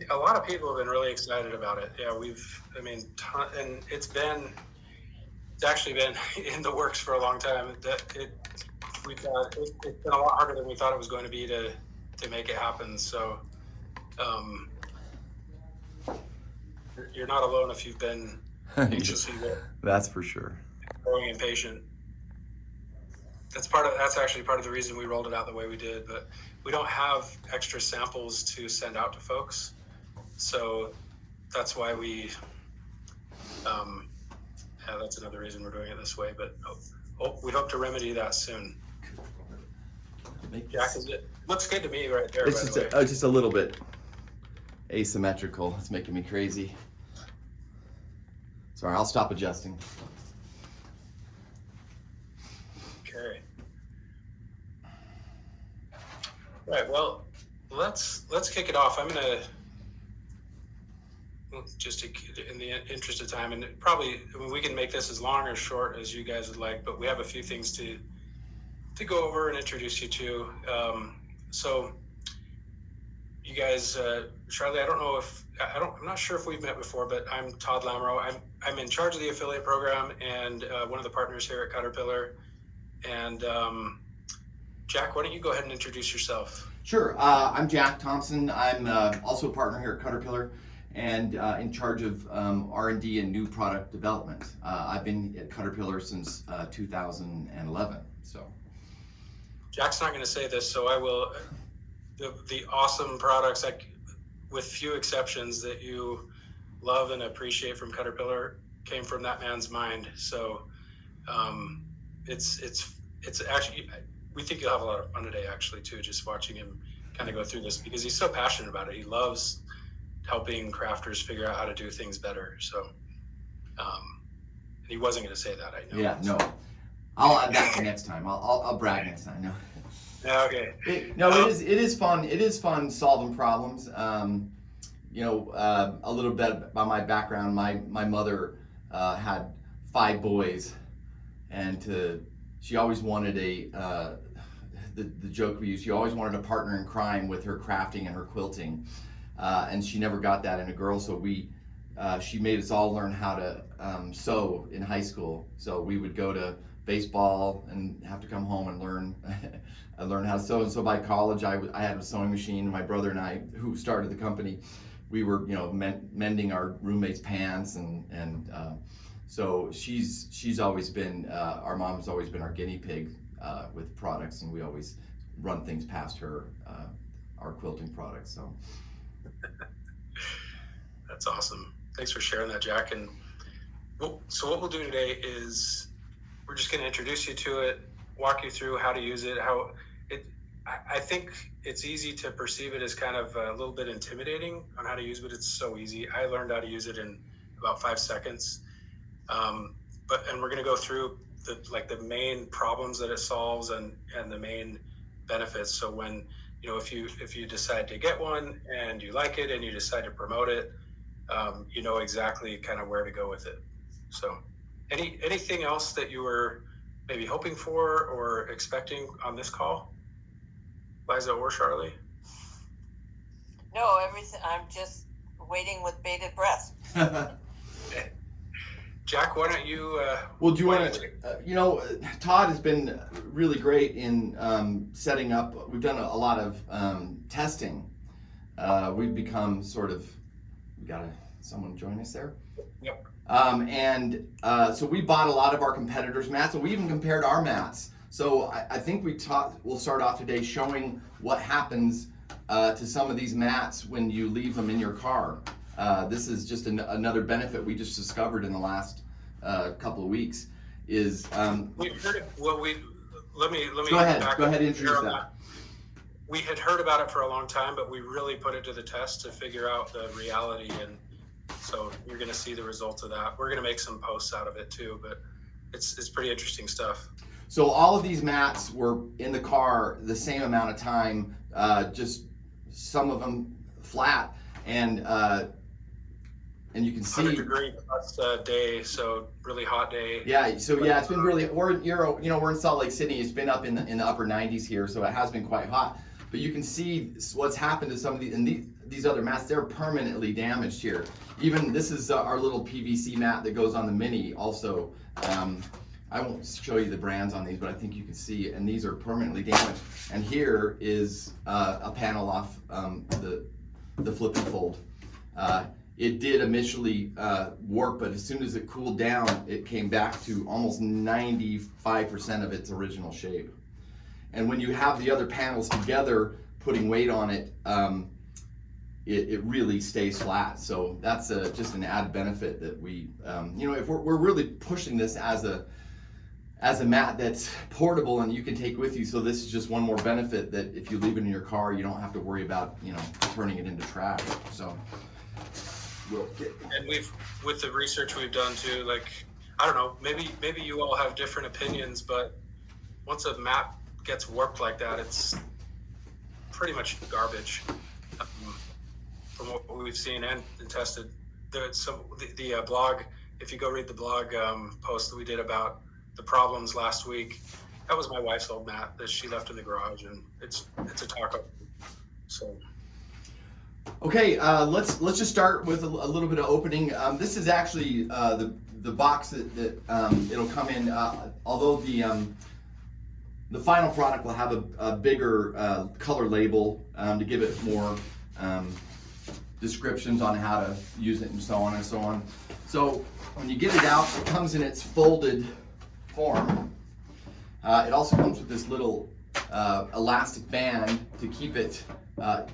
A lot of people have been really excited about it. Yeah, and it's actually been in the works for a long time. It's been a lot harder than we thought it was going to be to make it happen. So, um, you're not alone if you've been anxiously That's for sure. growing impatient. That's actually part of the reason we rolled it out the way we did. But we don't have extra samples to send out to folks, so that's why yeah, that's another reason we're doing it this way. But we hope to remedy that soon. Jack, looks good to me right there. It's just a little bit asymmetrical. It's making me crazy. Sorry, I'll stop adjusting. Okay. Right. Well, let's kick it off. I'm gonna just in the interest of time, and we can make this as long or short as you guys would like, but we have a few things to go over and introduce you to. So you guys, Charlie, I'm not sure if we've met before, but I'm Todd Lamoureux. I'm in charge of the affiliate program and one of the partners here at CutterPillar. And Jack, why don't you go ahead and introduce yourself? Sure. I'm Jack Thompson. I'm also a partner here at CutterPillar and in charge of R&D and new product development. I've been at CutterPillar since 2011. So Jack's not going to say this, so I will. The awesome products, with few exceptions, that you love and appreciate from CutterPillar came from that man's mind. So it's actually, we think you'll have a lot of fun today, actually, too, just watching him kind of go through this, because he's so passionate about it. He loves helping crafters figure out how to do things better. So he wasn't going to say that, I know. Yeah, no. I'll add that next time. I'll brag next time. No. Okay. It is fun. It is fun solving problems. A little bit about my background. My mother had 5 boys, and she always wanted the joke we use. She always wanted a partner in crime with her crafting and her quilting, and she never got that in a girl. So she made us all learn how to sew in high school. So we would go to baseball and have to come home and learn how to sew. And so by college, I had a sewing machine. My brother and I, who started the company, we were mending our roommates' pants, and so she's always been our mom's always been our guinea pig with products, and we always run things past her, our quilting products. So that's awesome. Thanks for sharing that, Jack. And so what we'll do today is we're just going to introduce you to it, walk you through how to use it, I think it's easy to perceive it as kind of a little bit intimidating on how to use, but it's so easy. I learned how to use it in about 5 seconds. And we're going to go through the main problems that it solves and the main benefits. So when, if you decide to get one and you like it and you decide to promote it, you know exactly kind of where to go with it. So anything else that you were maybe hoping for or expecting on this call, Liza or Charlie? No, everything. I'm just waiting with bated breath. Okay. Jack, why don't you? Well, do you want to? Todd has been really great in setting up. We've done a lot of testing. We've become sort of. We got someone join us there. Yep. So we bought a lot of our competitors' mats, and we even compared our mats. So I think we'll start off today showing what happens to some of these mats when you leave them in your car. This is just another benefit we just discovered in the last couple of weeks. Is we've heard it. Well, let me go ahead. Go ahead and introduce that. We had heard about it for a long time, but we really put it to the test to figure out the reality, and so you're going to see the results of that. We're going to make some posts out of it too, but it's pretty interesting stuff. So all of these mats were in the car the same amount of time, just some of them flat, and you can see 100-degree plus day, so really hot day. Yeah, so yeah, it's been really. We're in Salt Lake City. It's been up in the upper 90s here, so it has been quite hot. but you can see what's happened to some of these, and these other mats, they're permanently damaged here. Even this is our little PVC mat that goes on the Mini also. I won't show you the brands on these, but I think you can see, and these are permanently damaged. And here is a panel off the flip and fold. It did initially work, but as soon as it cooled down, it came back to almost 95% of its original shape. And when you have the other panels together, putting weight on it, it really stays flat. So that's just an added benefit that we, if we're really pushing this as a mat that's portable and you can take with you. So this is just one more benefit that if you leave it in your car, you don't have to worry about, turning it into trash. So and with the research we've done too, like, I don't know, maybe you all have different opinions, but once a mat gets warped like that, it's pretty much garbage. From what we've seen and tested, the blog, if you go read the blog post that we did about the problems last week, that was my wife's old mat that she left in the garage, and it's a taco. So okay, let's just start with a little bit of opening. This is actually the box that it'll come in. Although the final product will have a bigger color label to give it more descriptions on how to use it and so on and so on. So when you get it out, it comes in its folded form. It also comes with this little elastic band to keep it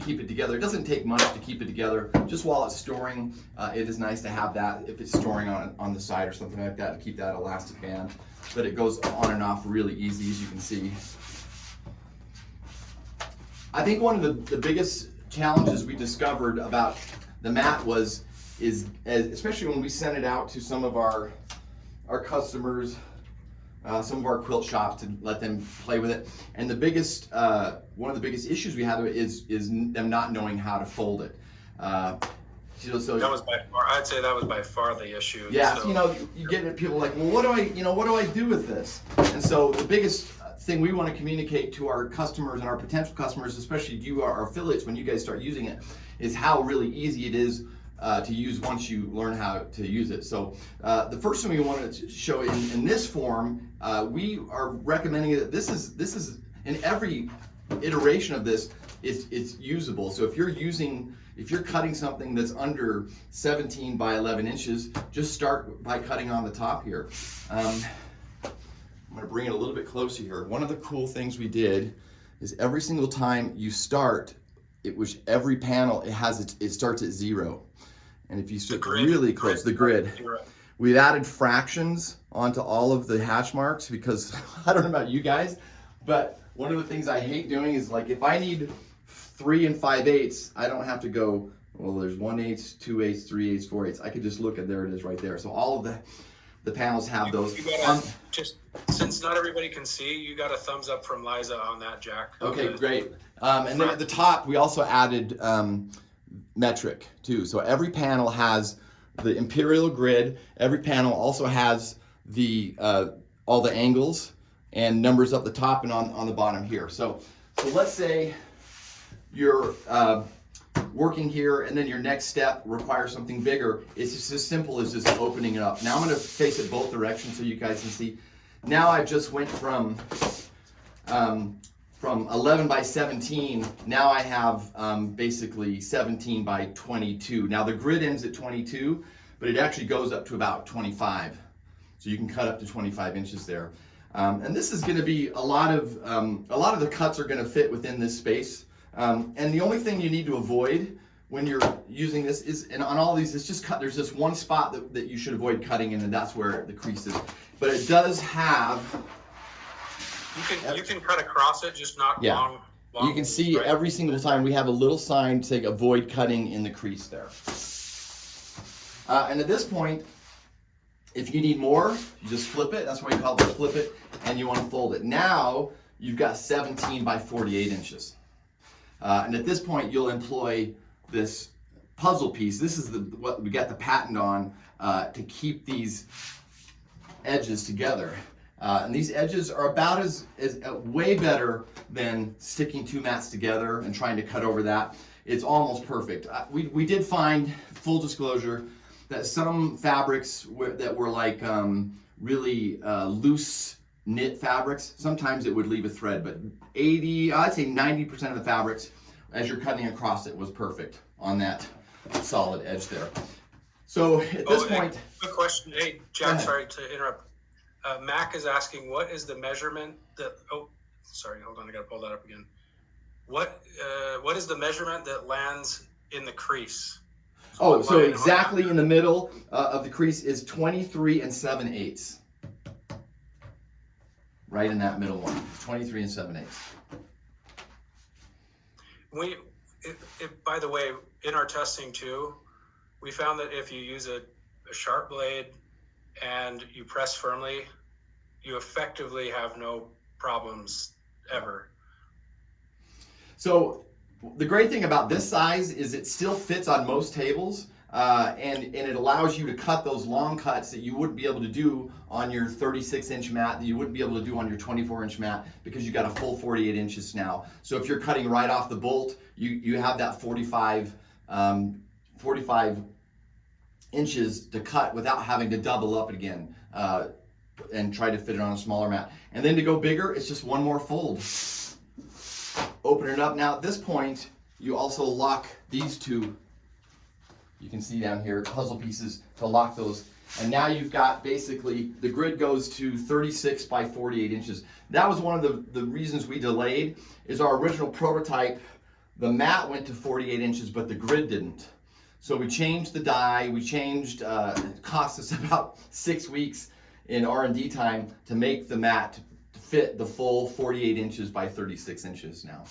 together. It doesn't take much to keep it together. Just while it's storing, it is nice to have that if it's storing on the side or something like that, to keep that elastic band. But it goes on and off really easy, as you can see. I think one of the biggest challenges we discovered about the mat is especially when we sent it out to some of our customers, some of our quilt shops, to let them play with it. And the biggest, one of the biggest issues we had is them not knowing how to fold it. So that was by far, I'd say that was by far the issue. Yeah, so, you get people like, well, what do I do with this? And so the biggest thing we want to communicate to our customers and our potential customers, especially you, our affiliates, when you guys start using it, is how really easy it is to use once you learn how to use it. So the first thing we wanted to show in this form, we are recommending that this is in every iteration of this, it's usable. So if you're cutting something that's under 17 by 11 inches, just start by cutting on the top here. I'm going to bring it a little bit closer here. One of the cool things we did is every single time you start, every panel it starts at 0. And if you start really close, the grid, we've added fractions onto all of the hash marks because I don't know about you guys, but one of the things I hate doing is, like, if I need 3 5/8, I don't have to go, well, there's 1/8, 2/8, 3/8, 4/8. I could just look at, there it is right there. So all of the panels have those. You gotta, just since not everybody can see, you got a thumbs up from Liza on that, Jack. Okay, great. And then at the top, we also added metric too. So every panel has the imperial grid. Every panel also has the all the angles and numbers up the top and on the bottom here. So let's say you're working here, and then your next step requires something bigger. It's just as simple as just opening it up. Now I'm going to face it both directions so you guys can see. Now I just went from 11 by 17. Now I have basically 17 by 22. Now the grid ends at 22, but it actually goes up to about 25. So you can cut up to 25 inches there. And this is going to be a lot of the cuts are going to fit within this space. And the only thing you need to avoid when you're using this is, and on all these, it's just cut. There's just one spot that you should avoid cutting in, and that's where the crease is. But it does have. You can cut across it, just not long. You can see right? Every single time we have a little sign saying avoid cutting in the crease there. And at this point, if you need more, you just flip it. That's why we call it flip it, and you unfold it. Now you've got 17 by 48 inches. And at this point, you'll employ this puzzle piece. This is what we got the patent on to keep these edges together. And these edges are about as way better than sticking two mats together and trying to cut over that. It's almost perfect. We did find, full disclosure, that some fabrics that were like really loose knit fabrics, sometimes it would leave a thread, but I'd say 90% of the fabrics, as you're cutting across it, was perfect on that solid edge there. So at this point... Quick question. Hey, Jack, sorry to interrupt. Mac is asking, what is the measurement that... Oh, sorry, hold on, I gotta pull that up again. What is the measurement that lands in the crease? So exactly in the middle of the crease is 23 7/8. Right in that middle one, 23 7/8. By the way, in our testing too, we found that if you use a sharp blade and you press firmly, you effectively have no problems ever. So the great thing about this size is it still fits on most tables, and it allows you to cut those long cuts that you wouldn't be able to do on your 36-inch mat, that you wouldn't be able to do on your 24-inch mat, because you got a full 48 inches now. So if you're cutting right off the bolt, you have that 45 inches to cut without having to double up again and try to fit it on a smaller mat. And then to go bigger, it's just one more fold. Open it up. Now at this point, you also lock these two, you can see down here, puzzle pieces to lock those. And now you've got basically, the grid goes to 36 by 48 inches. That was one of the reasons we delayed, is our original prototype, the mat went to 48 inches, but the grid didn't. So we changed the die, it cost us about 6 weeks in R&D time to make the mat fit the full 48 inches by 36 inches now.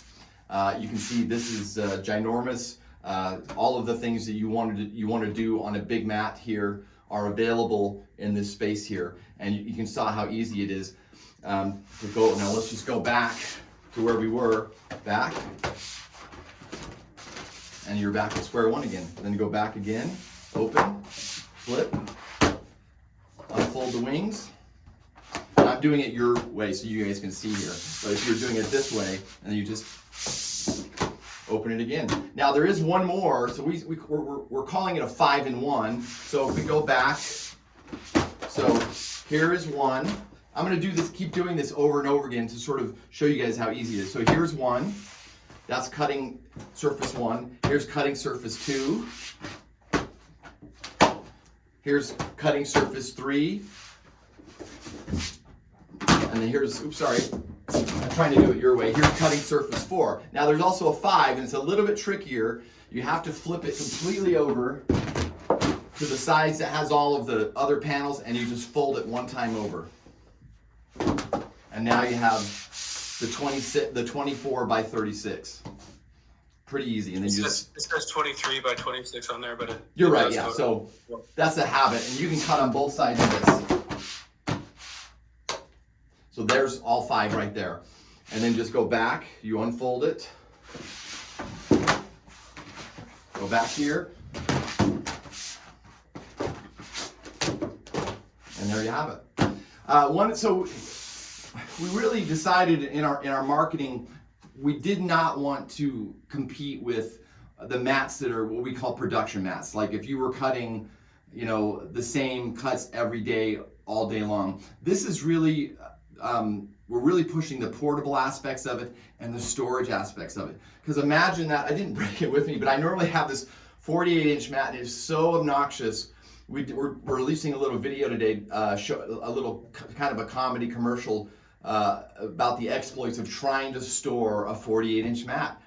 You can see this is ginormous. All of the things that you want to do on a big mat here are available in this space here, and you can see how easy it is to go. Now let's just go back to where we were, back, and you're back to square one again. Then go back again, open, flip, unfold the wings. I'm doing it your way so you guys can see here, but if you're doing it this way, and then you just open it again. Now there is one more, so we're calling it a 5-in-1. So if we go back, so here is one. I'm going to do this, keep doing this over and over again to sort of show you guys how easy it is. So here's one. That's cutting surface 1. Here's cutting surface 2. Here's cutting surface 3. And then here's, oops, sorry, I'm trying to do it your way. Here's cutting surface 4. Now there's also a 5, and it's a little bit trickier. You have to flip it completely over to the sides that has all of the other panels, and you just fold it one time over. And now you have the 24 by 36. Pretty easy. And then it says 23 by 26 on there, but you're right, yeah. So that's a habit, and you can cut on both sides of this. So there's all 5 right there. And then just go back, you unfold it. Go back here. And there you have it. So we really decided in our marketing, we did not want to compete with the mats that are what we call production mats. Like if you were cutting, the same cuts every day, all day long. This is really, we're really pushing the portable aspects of it and the storage aspects of it. Because imagine that, I didn't bring it with me, but I normally have this 48-inch mat. It is so obnoxious. We're releasing a little video today, a little kind of a comedy commercial about the exploits of trying to store a 48-inch mat.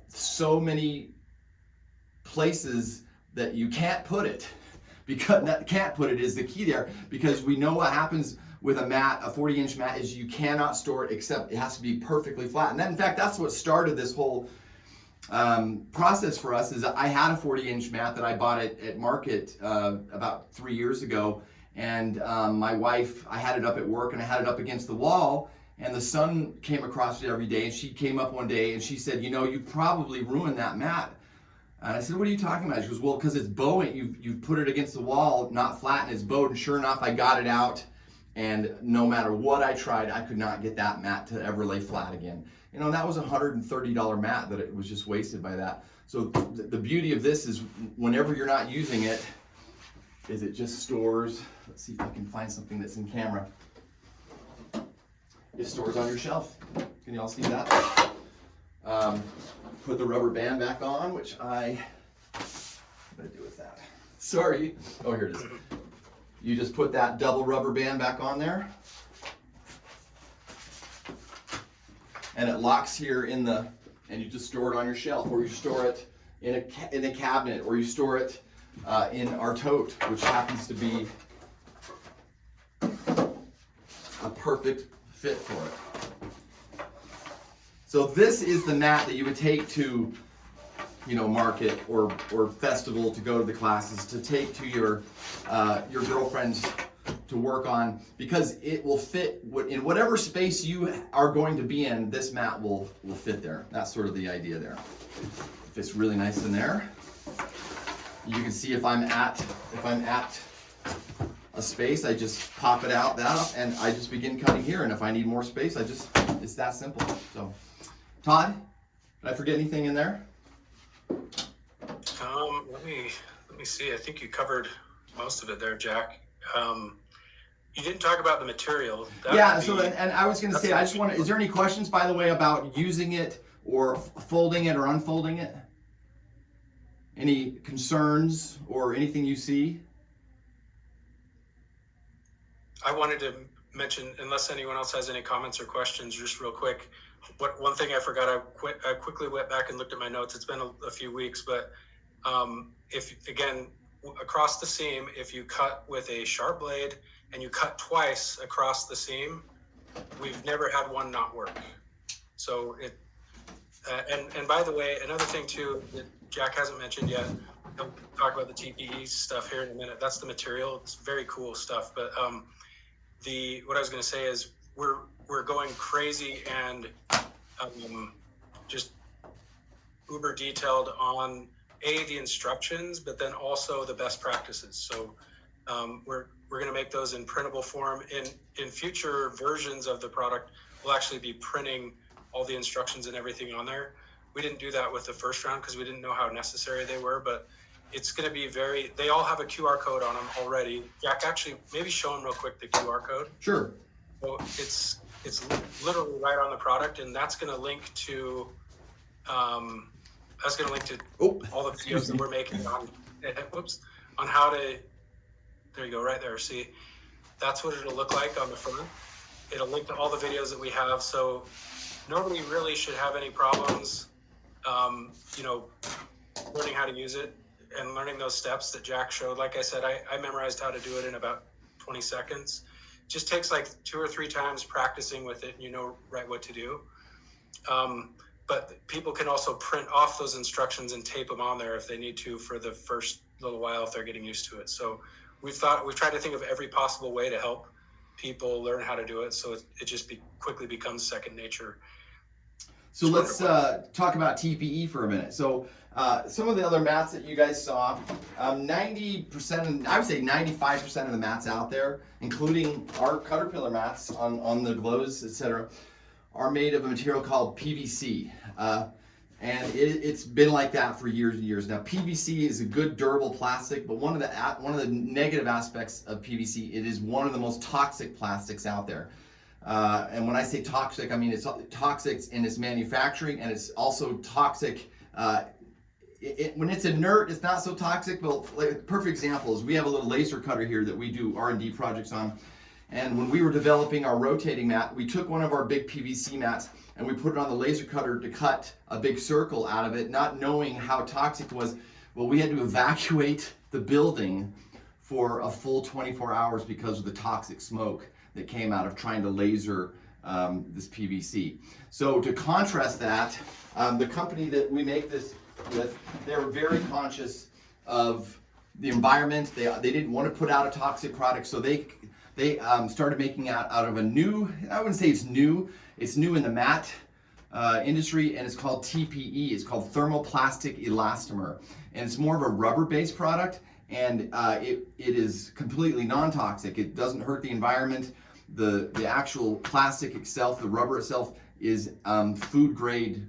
So many places that you can't put it, because that can't put it is the key there, because we know what happens with a mat, a 40-inch mat, is you cannot store it except it has to be perfectly flat. And that, in fact, that's what started this whole process for us. Is I had a 40-inch mat that I bought at Market about 3 years ago, and my wife, I had it up at work and I had it up against the wall, and the sun came across it every day, and she came up one day and she said, you probably ruined that mat. And I said, what are you talking about? She goes, well, because it's bowing, you've put it against the wall, not flat, and it's bowed. And sure enough, I got it out, And no matter what I tried, I could not get that mat to ever lay flat again. You know, and that was a $130 mat that it was just wasted by that. So the beauty of this is whenever you're not using it, is it just stores. Let's see if I can find something that's in camera. It stores on your shelf. Can you all see that? Put the rubber band back on, which what did I do with that? Sorry. Oh, here it is. You just put that double rubber band back on there. And it locks here and you just store it on your shelf, or you store it in a cabinet, or you store it in our tote, which happens to be a perfect fit for it. So this is the mat that you would take to, you know, market or festival, to go to the classes, to take to your girlfriends to work on, because it will fit in whatever space you are going to be in. This mat will fit there. That's sort of the idea there. It fits really nice in there. You can see if I'm at a space, I just pop it out and I just begin cutting here. And if I need more space, it's that simple. So, Todd, did I forget anything in there? Let me see. I think you covered most of it there, Jack. You didn't talk about the material. So I was going to say, is there any questions, by the way, about using it or folding it or unfolding it? Any concerns or anything you see? I wanted to mention, unless anyone else has any comments or questions, just real quick. One thing I forgot, I quickly went back and looked at my notes. It's been a few weeks, but across the seam, if you cut with a sharp blade and you cut twice across the seam, we've never had one not work. So and by the way, another thing too that Jack hasn't mentioned yet, he'll talk about the TPE stuff here in a minute. That's the material. It's very cool stuff. But what I was going to say is we're going crazy and just uber detailed on the instructions, but then also the best practices. So we're going to make those in printable form. In future versions of the product, we'll actually be printing all the instructions and everything on there. We didn't do that with the first round because we didn't know how necessary they were, but it's going to be they all have a QR code on them already. Jack, actually, maybe show them real quick the QR code. Sure. So it's literally right on the product, and that's going to link to all the videos that we're making on how to. There you go, right there. See, that's what it'll look like on the front. It'll link to all the videos that we have, so nobody really should have any problems, learning how to use it and learning those steps that Jack showed. Like I said, I memorized how to do it in about 20 seconds. Just takes like 2 or 3 times practicing with it, and you know right what to do. But people can also print off those instructions and tape them on there if they need to for the first little while if they're getting used to it. So we've tried to think of every possible way to help people learn how to do it, so it just quickly becomes second nature. So let's talk about TPE for a minute. So some of the other mats that you guys saw, 90%, I would say 95% of the mats out there, including our CutterPillar mats on the glows, etc., are made of a material called PVC. And it's been like that for years and years. Now, PVC is a good durable plastic, but one of the negative aspects of PVC, it is one of the most toxic plastics out there. And when I say toxic, I mean it's toxic in its manufacturing, and it's also toxic. When it's inert, it's not so toxic. But like a perfect example is we have a little laser cutter here that we do R&D projects on. And when we were developing our rotating mat, we took one of our big PVC mats and we put it on the laser cutter to cut a big circle out of it, not knowing how toxic it was. Well, we had to evacuate the building for a full 24 hours because of the toxic smoke that came out of trying to laser this PVC. So to contrast that, the company that we make this with, they're very conscious of the environment. They didn't want to put out a toxic product, so they started making out of a new, I wouldn't say it's new in the mat industry, and it's called TPE. It's called thermoplastic elastomer, and it's more of a rubber-based product, and it is completely non-toxic. It doesn't hurt the environment. the actual plastic itself, the rubber itself, is food grade.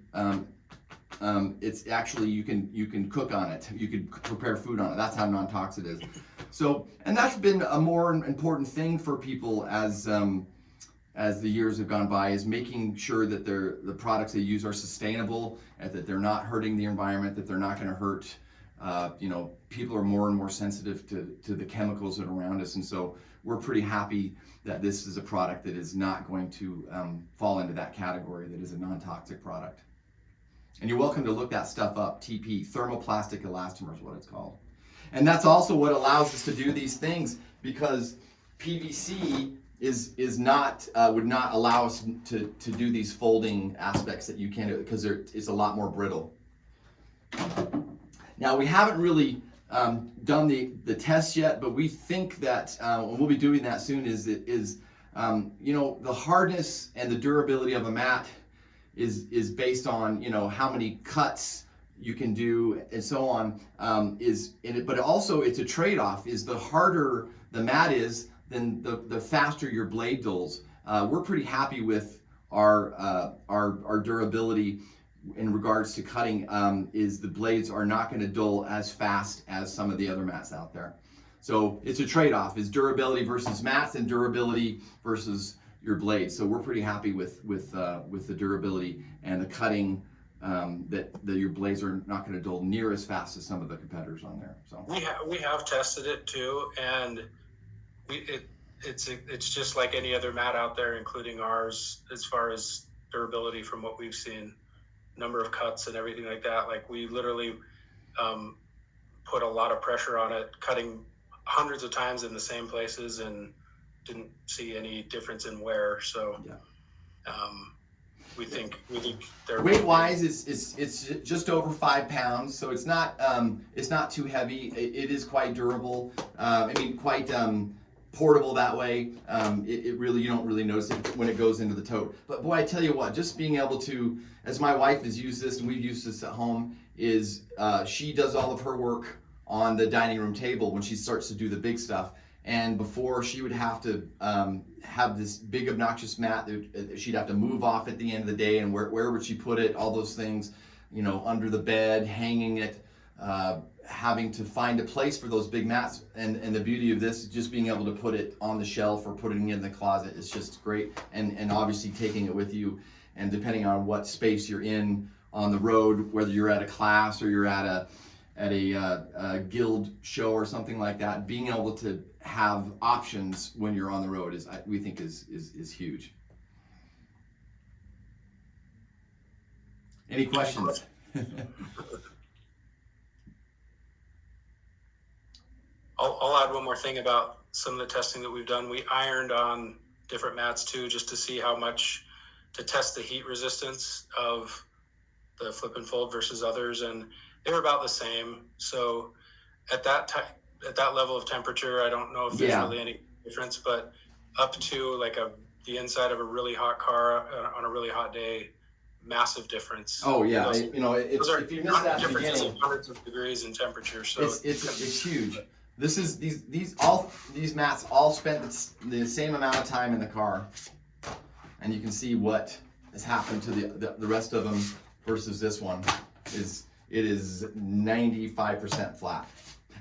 It's actually, you can cook on it. You can prepare food on it. That's how non-toxic it is. So, and that's been a more important thing for people as the years have gone by, is making sure that the products they use are sustainable, and that they're not hurting the environment, that they're not going to hurt. People are more and more sensitive to the chemicals that are around us, and so we're pretty happy that this is a product that is not going to fall into that category, that is a non-toxic product. And you're welcome to look that stuff up. TP, thermoplastic elastomer, is what it's called. And that's also what allows us to do these things, because PVC is not would not allow us to do these folding aspects that you can do, because it's a lot more brittle. Now, we haven't really done the test yet, but we think that, and we'll be doing that soon, is the hardness and the durability of a mat is based on, how many cuts you can do and so on, but also it's a trade-off. Is the harder the mat is, then the faster your blade dulls. We're pretty happy with our durability in regards to cutting. Is the blades are not going to dull as fast as some of the other mats out there. So it's a trade-off: is durability versus mats, and durability versus your blades. So we're pretty happy with the durability and the cutting. That your blades are not going to dull near as fast as some of the competitors on there. So we have tested it too, and it's just like any other mat out there, including ours, as far as durability from what we've seen, number of cuts and everything like that. Like, we literally put a lot of pressure on it, cutting hundreds of times in the same places, and didn't see any difference in wear. So yeah. We think they're weight wise, it's just over 5 pounds, so it's not too heavy. It is quite durable. Quite portable that way. It really, you don't really notice it when it goes into the tote. But boy, I tell you what, just being able to, as my wife has used this and we've used this at home, is she does all of her work on the dining room table when she starts to do the big stuff. And before, she would have to have this big obnoxious mat that she'd have to move off at the end of the day, and where would she put it, all those things, under the bed, hanging it, having to find a place for those big mats. And the beauty of this is just being able to put it on the shelf or putting it in the closet is just great. And obviously taking it with you, and depending on what space you're in on the road, whether you're at a class or you're at a guild show or something like that, being able to have options when you're on the road we think is huge. Any questions? I'll add one more thing about some of the testing that we've done. We ironed on different mats too, just to see how much, to test the heat resistance of the flip and fold versus others, and they were about the same. So at that level of temperature, I don't know if there's really any difference, but up to like the inside of a really hot car on a really hot day, massive difference. Oh yeah, those are, if you miss that differences of hundreds of degrees in temperature. So it's huge. This is these mats all spent the same amount of time in the car, and you can see what has happened to the rest of them versus this one. It is 95% flat.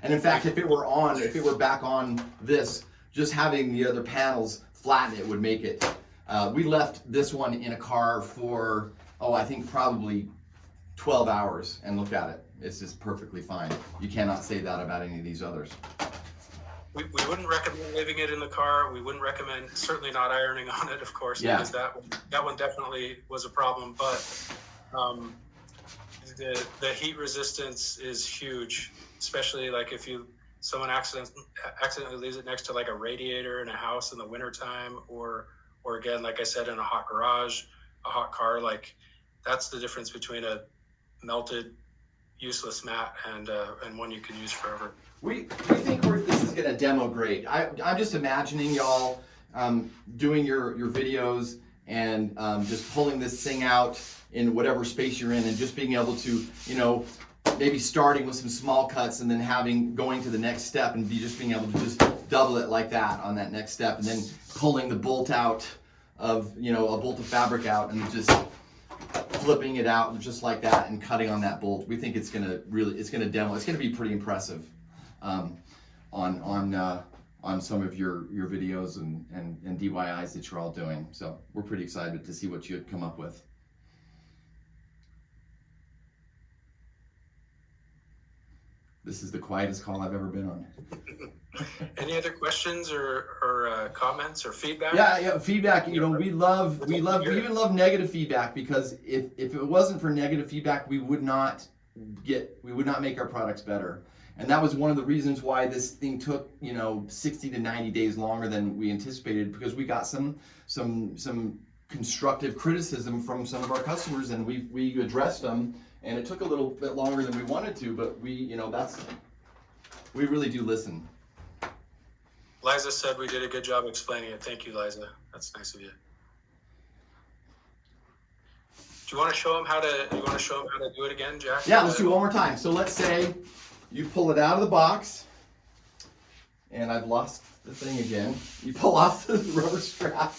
And in fact, if it were back on this, just having the other panels flatten it would make it. We left this one in a car for, I think probably 12 hours and looked at it. It's just perfectly fine. You cannot say that about any of these others. We wouldn't recommend leaving it in the car. We wouldn't recommend, certainly not ironing on it, of course, because that one definitely was a problem. But the heat resistance is huge, especially like if someone accidentally leaves it next to like a radiator in a house in the wintertime, or again, like I said, in a hot garage, a hot car. Like, that's the difference between a melted, useless mat and one you can use forever. We think this is gonna demo great. I'm just imagining y'all doing your videos and just pulling this thing out in whatever space you're in, and just being able to maybe starting with some small cuts and then going to the next step and being able to just double it like that on that next step, and then pulling the bolt out of, a bolt of fabric out and just flipping it out just like that and cutting on that bolt. We think it's gonna be pretty impressive on some of your videos and DIYs that you're all doing. So we're pretty excited to see what you had come up with. This is the quietest call I've ever been on. Any other questions or comments or feedback? Yeah, feedback. We even love negative feedback, because if it wasn't for negative feedback, we would not make our products better. And that was one of the reasons why this thing took 60 to 90 days longer than we anticipated, because we got some constructive criticism from some of our customers, and we addressed them. And it took a little bit longer than we wanted to, but we really do listen. Liza said we did a good job explaining it. Thank you, Liza. That's nice of you. Do you want to show them how to do it again, Jack? Yeah, let's do it one more time. So let's say you pull it out of the box, and I've lost the thing again. You pull off the rubber strap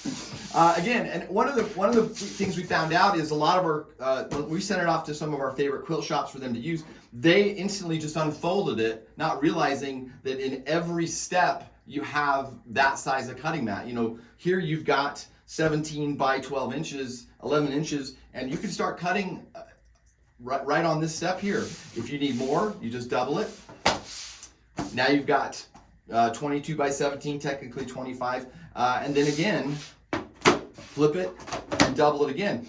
again, and one of the things we found out is a lot of our when we sent it off to some of our favorite quilt shops for them to use, they instantly just unfolded it, not realizing that in every step you have that size of cutting mat. Here you've got 17 by 12 inches, 11 inches, and you can start cutting right on this step here. If you need more, you just double it. Now you've got 22 by 17, technically 25, and then again, flip it and double it again.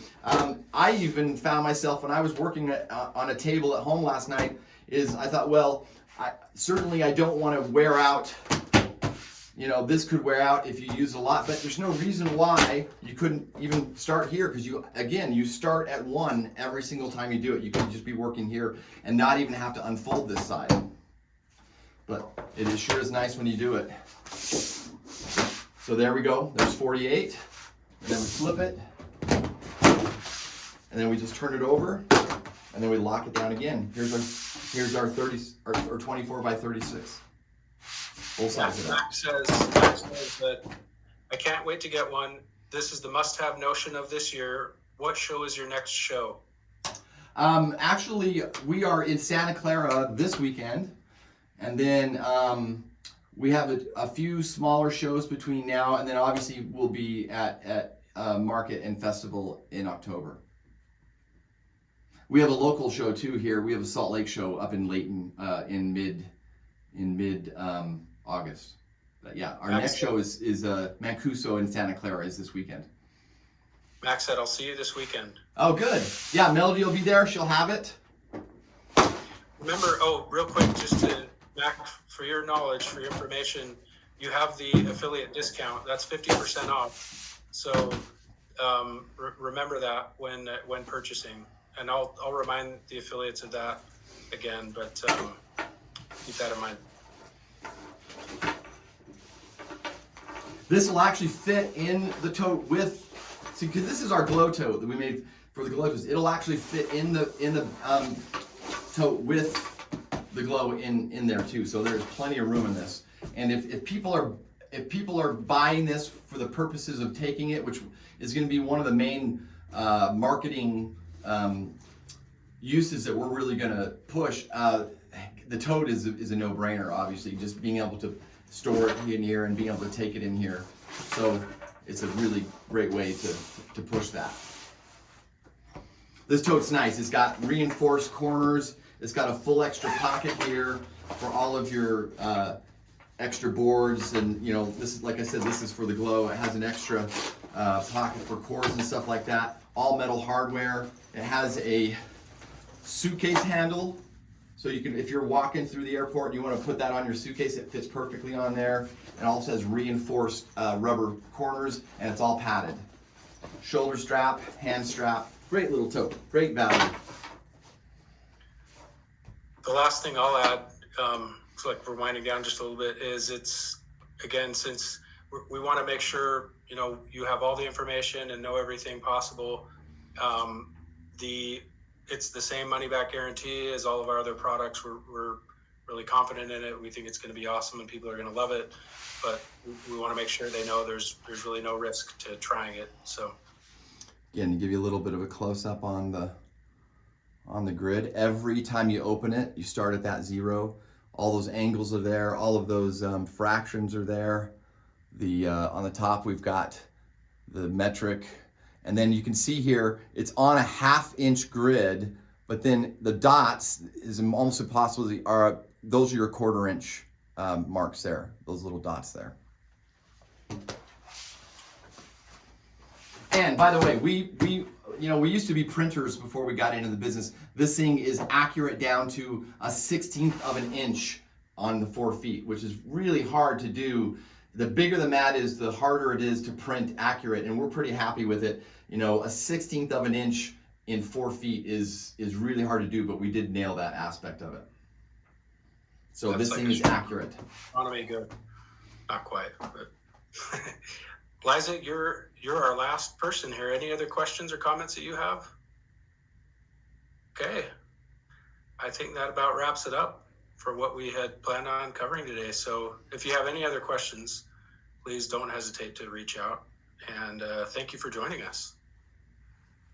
I even found myself, when I was working on a table at home last night, I thought, well, certainly I don't want to wear out, this could wear out if you use a lot, but there's no reason why you couldn't even start here, because you start at 1 every single time you do it. You could just be working here and not even have to unfold this side. But it sure is nice when you do it. So there we go. There's 48. And then we flip it. And then we just turn it over. And then we lock it down again. Here's our 30 or 24 by 36. Both sides of that. Max says that I can't wait to get one. This is the must-have notion of this year. What show is your next show? Actually, we are in Santa Clara this weekend. And then we have a few smaller shows between now, and then obviously we'll be at Market and Festival in October. We have a local show too here. We have a Salt Lake show up in Layton in mid August. But yeah, our next show is Mancuso in Santa Clara is this weekend. Max said, I'll see you this weekend. Oh, good. Yeah, Melody will be there. She'll have it. Remember, real quick, Mac, for your knowledge, for your information, you have the affiliate discount. That's 50% off. So remember that when purchasing, and I'll remind the affiliates of that again. But keep that in mind. This will actually fit in the tote because this is our glow tote that we made for the glow totes. It'll actually fit in the tote with the glow in there too, so there's plenty of room in this. And if people are buying this for the purposes of taking it, which is going to be one of the main marketing uses that we're really going to push, the tote is a no-brainer. Obviously, just being able to store it in here and being able to take it in here, so it's a really great way to push that. This tote's nice. It's got reinforced corners. It's got a full extra pocket here for all of your extra boards, and this, like I said, this is for the glow. It has an extra pocket for cores and stuff like that. All metal hardware. It has a suitcase handle, so you can, if you're walking through the airport and you want to put that on your suitcase, it fits perfectly on there. It also has reinforced rubber corners, and it's all padded. Shoulder strap, hand strap. Great little tote. Great value. The last thing I'll add, like we're winding down just a little bit, is since we want to make sure you have all the information and know everything possible. it's the same money back guarantee as all of our other products. We're really confident in it. We think it's going to be awesome and people are going to love it. But we want to make sure they know there's really no risk to trying it. So Again, to give you a little bit of a close up on the grid, every time you open it, you start at that 0. All those angles are there. All of those fractions are there. On the top, we've got the metric. And then you can see here, it's on a 1/2 inch grid, but then the dots is almost impossible. Those are your 1/4 inch marks there, those little dots there. And by the way, we used to be printers before we got into the business. This thing is accurate down to a 1/16 of an inch on the 4 feet, which is really hard to do. The bigger the mat is, the harder it is to print accurate, and we're pretty happy with it. A 1/16 of an inch in 4 feet is really hard to do, but we did nail that aspect of it. So that's this thing is accurate. Economy good, not quite, but Liza, you're our last person here. Any other questions or comments that you have? Okay, I think that about wraps it up for what we had planned on covering today. So if you have any other questions, please don't hesitate to reach out. And thank you for joining us.